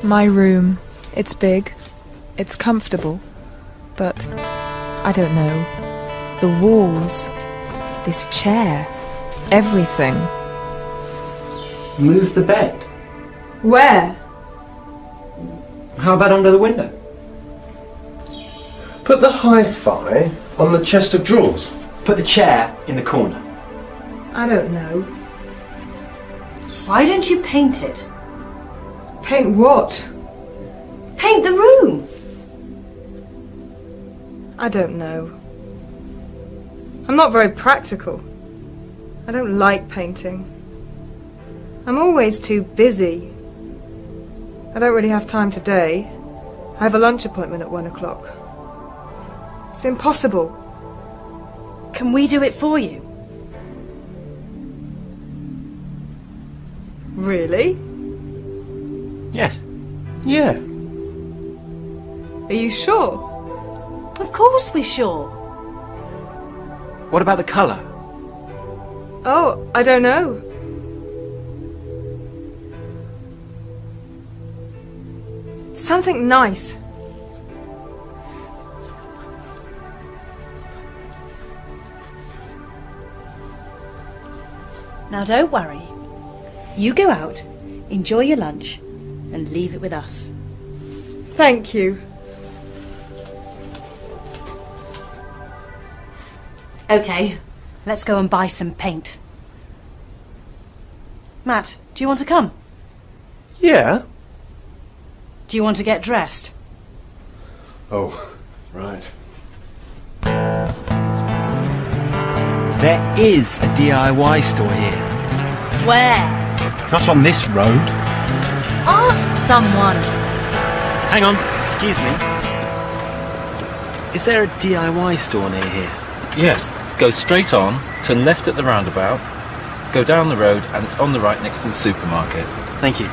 My room. It's big. It's comfortable. But I don't know. The walls. This chair. Everything. Move the bed. Where? How about under the window? Put the hi-fi on the chest of drawers. Put the chair in the corner. I don't know. Why don't you paint it? Paint what? Paint the room! I don't know. I'm not very practical. I don't like painting. I'm always too busy. I don't really have time today. I have a lunch appointment at 1 o'clock. It's impossible. Can we do it for you? Really? Yes. Yeah. Are you sure? Of course we're sure. What about the colour? Oh, I don't know. Something nice. Now don't worry. You go out, enjoy your lunch, and leave it with us. Thank you. Okay, let's go and buy some paint. Matt, do you want to come? Yeah? Do you want to get dressed? Oh, right. There is a DIY store here. Where? Not on this road. Ask someone. Hang on, excuse me. Is there a DIY store near here? Yes, go straight on, turn left at the roundabout, go down the road and it's on the right next to the supermarket. Thank you.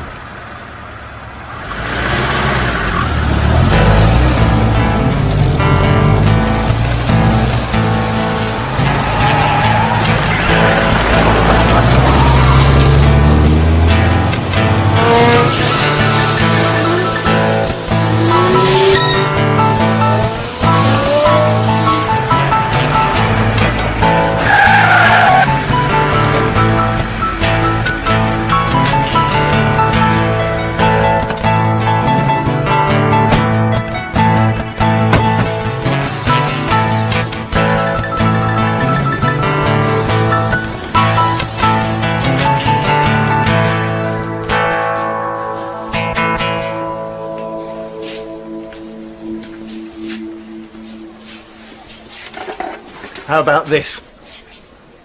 How about this?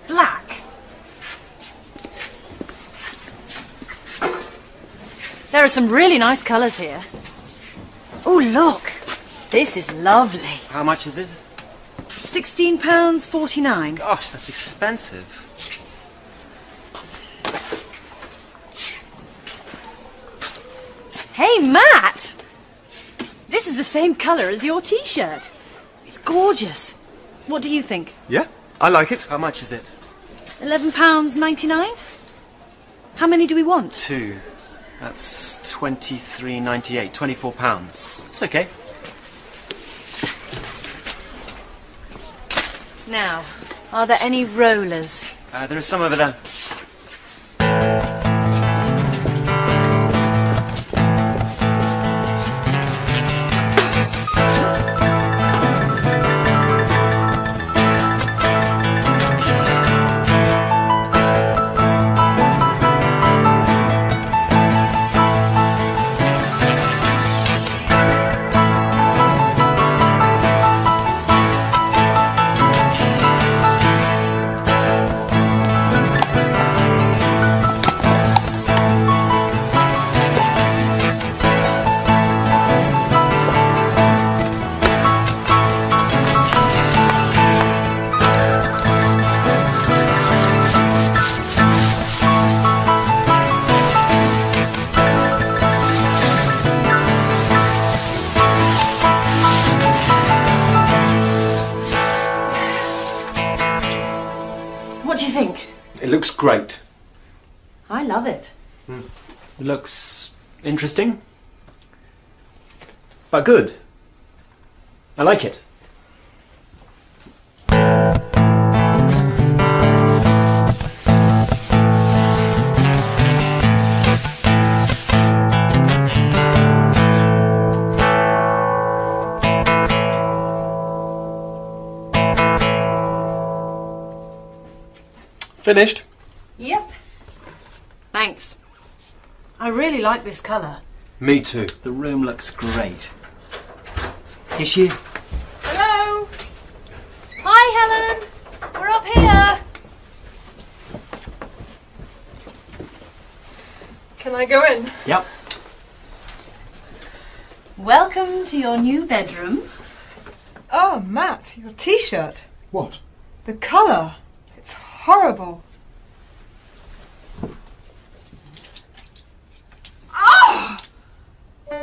Black. There are some really nice colours here. Oh, look. This is lovely. How much is it? £16.49. Gosh, that's expensive. Hey, Matt! This is the same colour as your T-shirt. It's gorgeous. What do you think? Yeah, I like it. How much is it? £11.99? How many do we want? 2. That's £23.98. £24. It's okay. Now, are there any rollers? There are some over there. What do you think? It looks great. I love it. It looks interesting. but good. I like it. Finished? Yep. Thanks. I really like this colour. Me too. The room looks great. Here she is. Hello? Hi, Helen. We're up here. Can I go in? Yep. Welcome to your new bedroom. Oh, Matt, your t-shirt. What? The colour. It's horrible.